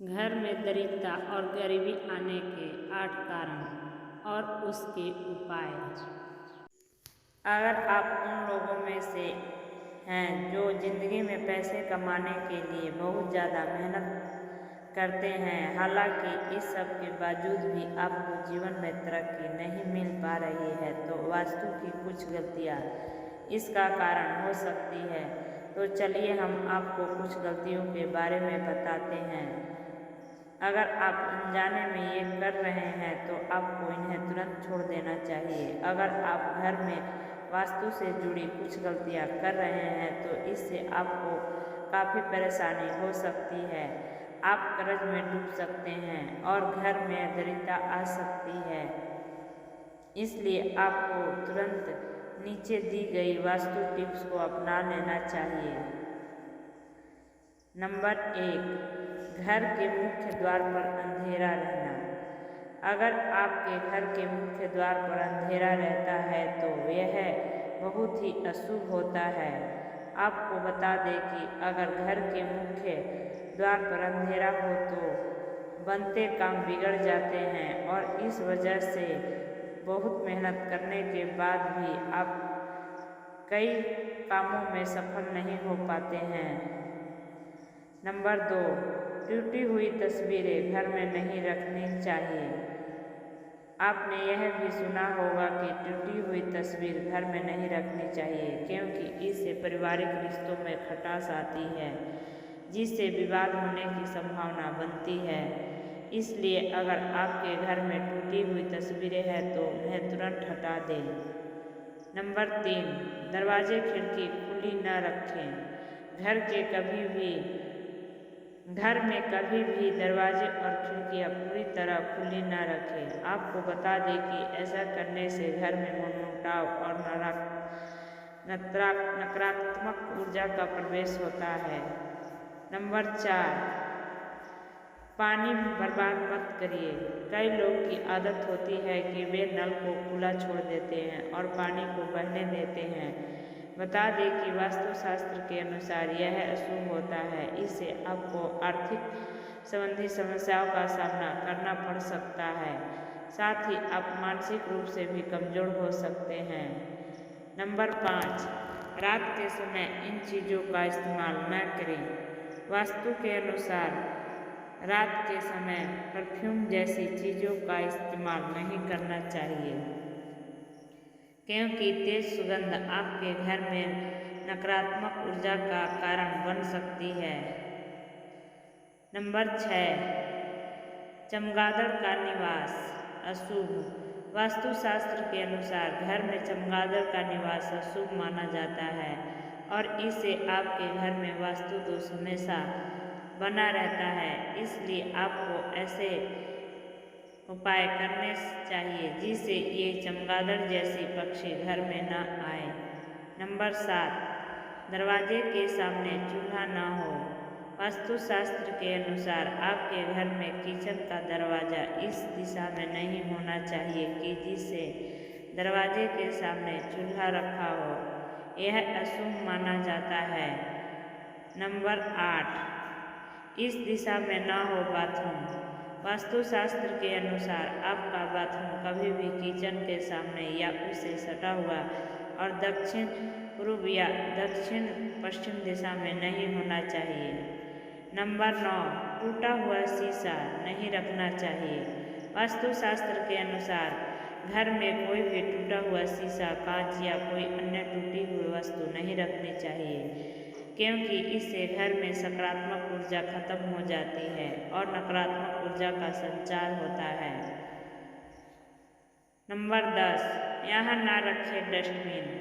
घर में दरिद्रता और गरीबी आने के 8 कारण और उसके उपाय। अगर आप उन लोगों में से हैं जो जिंदगी में पैसे कमाने के लिए बहुत ज़्यादा मेहनत करते हैं, हालांकि इस सब के बावजूद भी आपको जीवन में तरक्की नहीं मिल पा रही है, तो वास्तु की कुछ गलतियाँ इसका कारण हो सकती है। तो चलिए हम आपको कुछ गलतियों के बारे में बताते हैं। अगर आप अनजाने में ये कर रहे हैं तो आपको इन्हें तुरंत छोड़ देना चाहिए। अगर आप घर में वास्तु से जुड़ी कुछ गलतियां कर रहे हैं तो इससे आपको काफ़ी परेशानी हो सकती है। आप कर्ज में डूब सकते हैं और घर में दरिद्रता आ सकती है। इसलिए आपको तुरंत नीचे दी गई वास्तु टिप्स को अपना लेना चाहिए। नंबर 1, घर के मुख्य द्वार पर अंधेरा रहना। अगर आपके घर के मुख्य द्वार पर अंधेरा रहता है तो यह बहुत ही अशुभ होता है। आपको बता दें कि अगर घर के मुख्य द्वार पर अंधेरा हो तो बनते काम बिगड़ जाते हैं और इस वजह से बहुत मेहनत करने के बाद भी आप कई कामों में सफल नहीं हो पाते हैं। नंबर 2, टूटी हुई तस्वीरें घर में नहीं रखनी चाहिए। आपने यह भी सुना होगा कि टूटी हुई तस्वीर घर में नहीं रखनी चाहिए, क्योंकि इससे पारिवारिक रिश्तों में खटास आती है, जिससे विवाद होने की संभावना बनती है। इसलिए अगर आपके घर में टूटी हुई तस्वीरें हैं तो उन्हें तुरंत हटा दें। नंबर 3, दरवाजे खिड़की खुली न रखें। घर में कभी भी दरवाजे और खिड़कियां पूरी तरह खुली न रखें। आपको बता दें कि ऐसा करने से घर में मनमुटाव और नकारात्मक ऊर्जा का प्रवेश होता है। नंबर 4, पानी बर्बाद मत करिए। कई लोग की आदत होती है कि वे नल को खुला छोड़ देते हैं और पानी को बहने देते हैं। बता दें कि वास्तुशास्त्र के अनुसार यह अशुभ होता है। इससे आपको आर्थिक संबंधी समस्याओं का सामना करना पड़ सकता है, साथ ही आप मानसिक रूप से भी कमजोर हो सकते हैं। नंबर 5, रात के समय इन चीज़ों का इस्तेमाल न करें। वास्तु के अनुसार रात के समय परफ्यूम जैसी चीज़ों का इस्तेमाल नहीं करना चाहिए, क्योंकि तेज सुगंध आपके घर में नकारात्मक ऊर्जा का कारण बन सकती है। नंबर 6, चमगादड़ का निवास अशुभ। वास्तुशास्त्र के अनुसार घर में चमगादड़ का निवास अशुभ माना जाता है और इससे आपके घर में वास्तु दोष हमेशा बना रहता है। इसलिए आपको ऐसे उपाय करने चाहिए जिससे ये चमगादड़ जैसी पक्षी घर में न आए। नंबर 7, दरवाजे के सामने चूल्हा न हो। वास्तुशास्त्र के अनुसार आपके घर में किचन का दरवाजा इस दिशा में नहीं होना चाहिए कि जिससे दरवाजे के सामने चूल्हा रखा हो, यह अशुभ माना जाता है। नंबर 8, इस दिशा में न हो बाथरूम। वास्तुशास्त्र के अनुसार आपका बाथरूम कभी भी किचन के सामने या उससे सटा हुआ और दक्षिण पूर्व या दक्षिण पश्चिम दिशा में नहीं होना चाहिए। नंबर 9, टूटा हुआ शीशा नहीं रखना चाहिए। वास्तुशास्त्र के अनुसार घर में कोई भी टूटा हुआ शीशा, कांच या कोई अन्य टूटी हुई वस्तु नहीं रखनी चाहिए, क्योंकि इससे घर में सकारात्मक ऊर्जा खत्म हो जाती है और नकारात्मक ऊर्जा का संचार होता है। नंबर 10, यहाँ ना रखें डस्टबिन।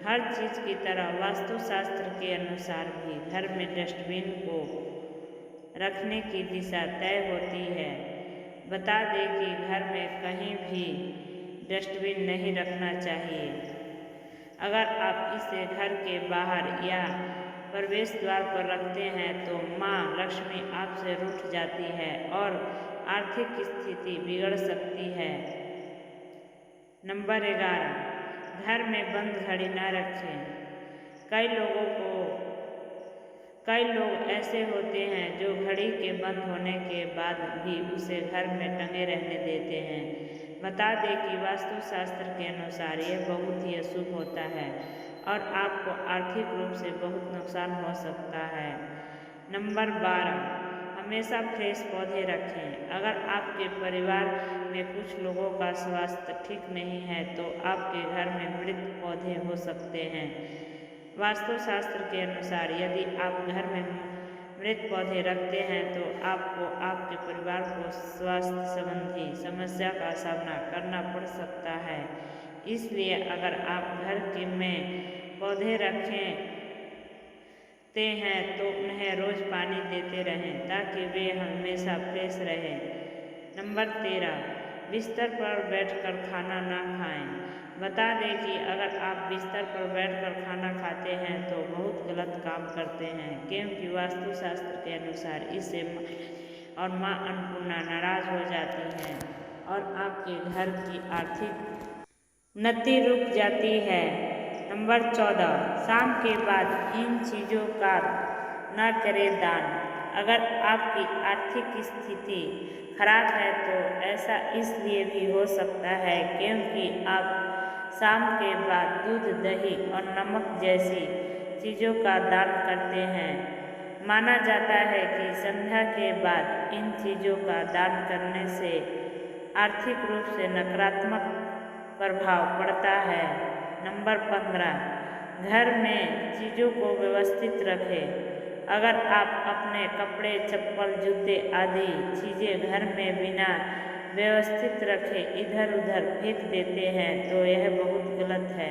हर चीज़ की तरह वास्तुशास्त्र के अनुसार भी घर में डस्टबिन को रखने की दिशा तय होती है। बता दें कि घर में कहीं भी डस्टबिन नहीं रखना चाहिए। अगर आप इसे घर के बाहर या प्रवेश द्वार पर रखते हैं तो माँ लक्ष्मी आपसे रूठ जाती है और आर्थिक स्थिति बिगड़ सकती है। नंबर 11, घर में बंद घड़ी न रखें। कई लोगों को कई लोग ऐसे होते हैं जो घड़ी के बंद होने के बाद भी उसे घर में टंगे रहने देते हैं। बता दें कि वास्तुशास्त्र के अनुसार यह बहुत ही अशुभ होता है और आपको आर्थिक रूप से बहुत नुकसान हो सकता है। नंबर 12, हमेशा फ्रेश पौधे रखें। अगर आपके परिवार में कुछ लोगों का स्वास्थ्य ठीक नहीं है तो आपके घर में मृत पौधे हो सकते हैं। वास्तुशास्त्र के अनुसार यदि आप घर में मृत पौधे रखते हैं तो आपको आपके परिवार को स्वास्थ्य संबंधी समस्या का सामना करना पड़ सकता है। इसलिए अगर आप घर के में पौधे रखते हैं तो उन्हें रोज पानी देते रहें ताकि वे हमेशा फ्रेश रहें। नंबर 13, बिस्तर पर बैठकर खाना ना खाएं। बता दें कि अगर आप बिस्तर पर बैठकर खाना खाते हैं तो बहुत गलत काम करते हैं, क्योंकि वास्तुशास्त्र के अनुसार इससे और माँ अन्नपूर्णा नाराज हो जाती हैं और आपके घर की आर्थिक उन्नति रुक जाती है। नंबर 14, शाम के बाद इन चीज़ों का न करें दान। अगर आपकी आर्थिक स्थिति खराब है तो ऐसा इसलिए भी हो सकता है क्योंकि आप शाम के बाद दूध, दही और नमक जैसी चीज़ों का दान करते हैं। माना जाता है कि संध्या के बाद इन चीज़ों का दान करने से आर्थिक रूप से नकारात्मक प्रभाव पड़ता है। नंबर 15, घर में चीज़ों को व्यवस्थित रखें। अगर आप अपने कपड़े, चप्पल, जूते आदि चीज़ें घर में बिना व्यवस्थित रखे इधर उधर फेंक देते हैं तो यह बहुत गलत है,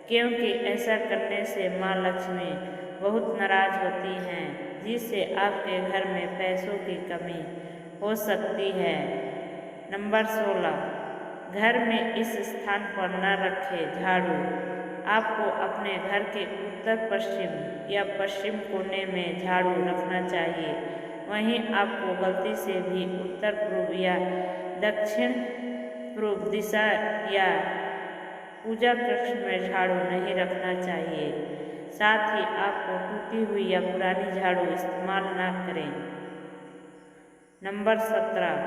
क्योंकि ऐसा करने से माँ लक्ष्मी बहुत नाराज होती हैं, जिससे आपके घर में पैसों की कमी हो सकती है। नंबर 16, घर में इस स्थान पर न रखें झाड़ू। आपको अपने घर के उत्तर पश्चिम या पश्चिम कोने में झाड़ू रखना चाहिए। वहीं आपको गलती से भी उत्तर पूर्व या दक्षिण पूर्व दिशा या पूजा कक्ष में झाड़ू नहीं रखना चाहिए। साथ ही आपको टूटी हुई या पुरानी झाड़ू इस्तेमाल ना करें। नंबर 17,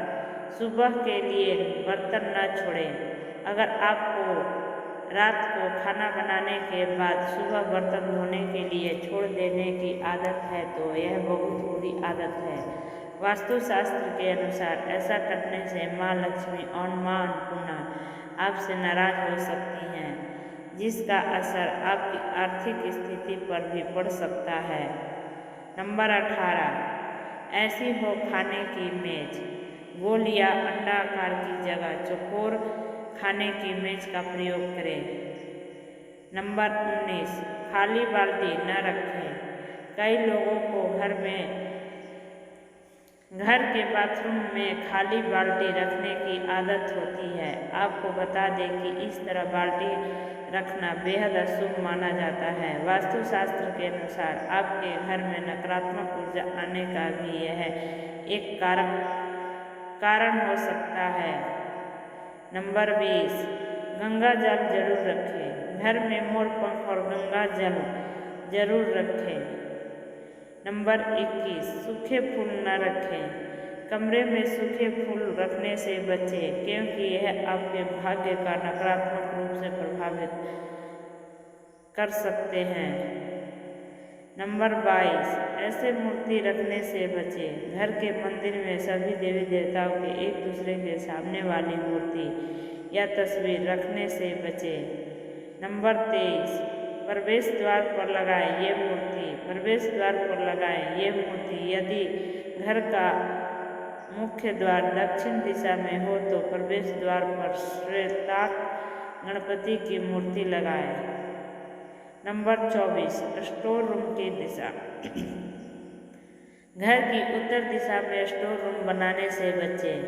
सुबह के लिए बर्तन न छोड़ें। अगर आपको रात को खाना बनाने के बाद सुबह बर्तन धोने के लिए छोड़ देने की आदत है तो यह बहुत बुरी आदत है। वास्तुशास्त्र के अनुसार ऐसा करने से माँ लक्ष्मी और माँ अन्नपूर्णा आपसे नाराज हो सकती हैं, जिसका असर आपकी आर्थिक स्थिति पर भी पड़ सकता है। नंबर 18, ऐसी हो खाने की मेज। गोल या अंडाकार की जगह चौकोर खाने की मेज का प्रयोग करें। नंबर 19, खाली बाल्टी न रखें। कई लोगों को घर के बाथरूम में खाली बाल्टी रखने की आदत होती है। आपको बता दें कि इस तरह बाल्टी रखना बेहद अशुभ माना जाता है। वास्तुशास्त्र के अनुसार आपके घर में नकारात्मक ऊर्जा आने का भी यह एक कारण हो सकता है। नंबर 20, गंगा जल जरूर रखें। घर में मोर पंख और गंगा जल जरूर रखें। नंबर 21, सूखे फूल न रखें। कमरे में सूखे फूल रखने से बचें, क्योंकि यह आपके भाग्य का नकारात्मक रूप से प्रभावित कर सकते हैं। नंबर 22, ऐसे मूर्ति रखने से बचें। घर के मंदिर में सभी देवी देवताओं के एक दूसरे के सामने वाली मूर्ति या तस्वीर रखने से बचें। नंबर 23, प्रवेश द्वार पर लगाएं ये मूर्ति। प्रवेश द्वार पर लगाएं ये मूर्ति। यदि घर का मुख्य द्वार दक्षिण दिशा में हो तो प्रवेश द्वार पर श्वेताक गणपति की मूर्ति लगाएं। नंबर 24, स्टोर रूम की दिशा। घर की उत्तर दिशा में स्टोर रूम बनाने से बचें।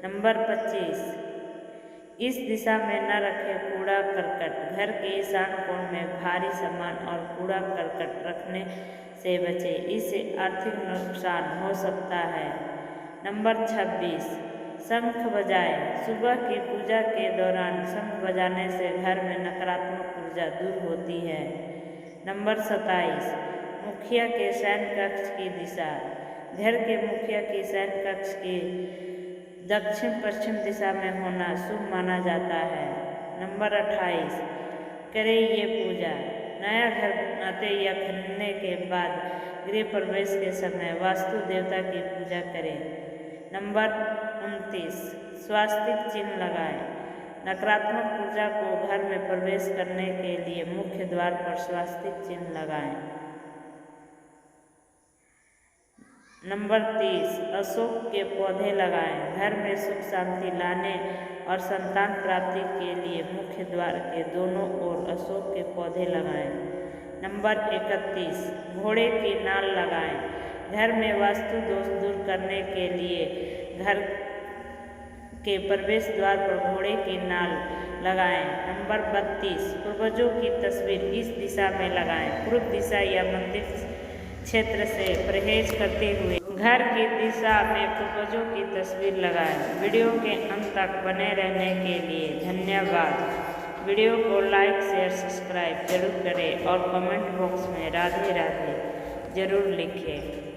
नंबर 25, इस दिशा में न रखें कूड़ा करकट। घर के ईशान कोण में भारी सामान और कूड़ा करकट रखने से बचें, इससे आर्थिक नुकसान हो सकता है। नंबर 26, शंख बजाएं। सुबह की पूजा के दौरान शंख बजाने से घर में नकारात्मक ऊर्जा दूर होती है। नंबर 27, मुखिया के शयन कक्ष की दिशा। घर के मुखिया की शयन कक्ष की दक्षिण पश्चिम दिशा में होना शुभ माना जाता है। नंबर 28, करें ये पूजा। नया घर बनाते या खरीदने के बाद गृह प्रवेश के समय वास्तु देवता की पूजा करें। नंबर 29, स्वास्तिक चिन्ह लगाएं। नकारात्मक ऊर्जा को घर में प्रवेश करने के लिए मुख्य द्वार पर स्वास्तिक चिन्ह लगाएं। नंबर 30, अशोक के पौधे लगाएं। घर में सुख शांति लाने और संतान प्राप्ति के लिए मुख्य द्वार के दोनों ओर अशोक के पौधे लगाएं। नंबर 31, घोड़े की नाल लगाएं। घर में वास्तु दोष दूर करने के लिए घर के प्रवेश द्वार पर घोड़े की नाल लगाएं। नंबर 32, पूर्वजों की तस्वीर इस दिशा में लगाएं। पूर्व दिशा या मंदिर क्षेत्र से परहेज करते हुए घर की दिशा में पूर्वजों की तस्वीर लगाएं। वीडियो के अंत तक बने रहने के लिए धन्यवाद। वीडियो को लाइक शेयर सब्सक्राइब जरूर करें और कमेंट बॉक्स में राधे राधे जरूर लिखें।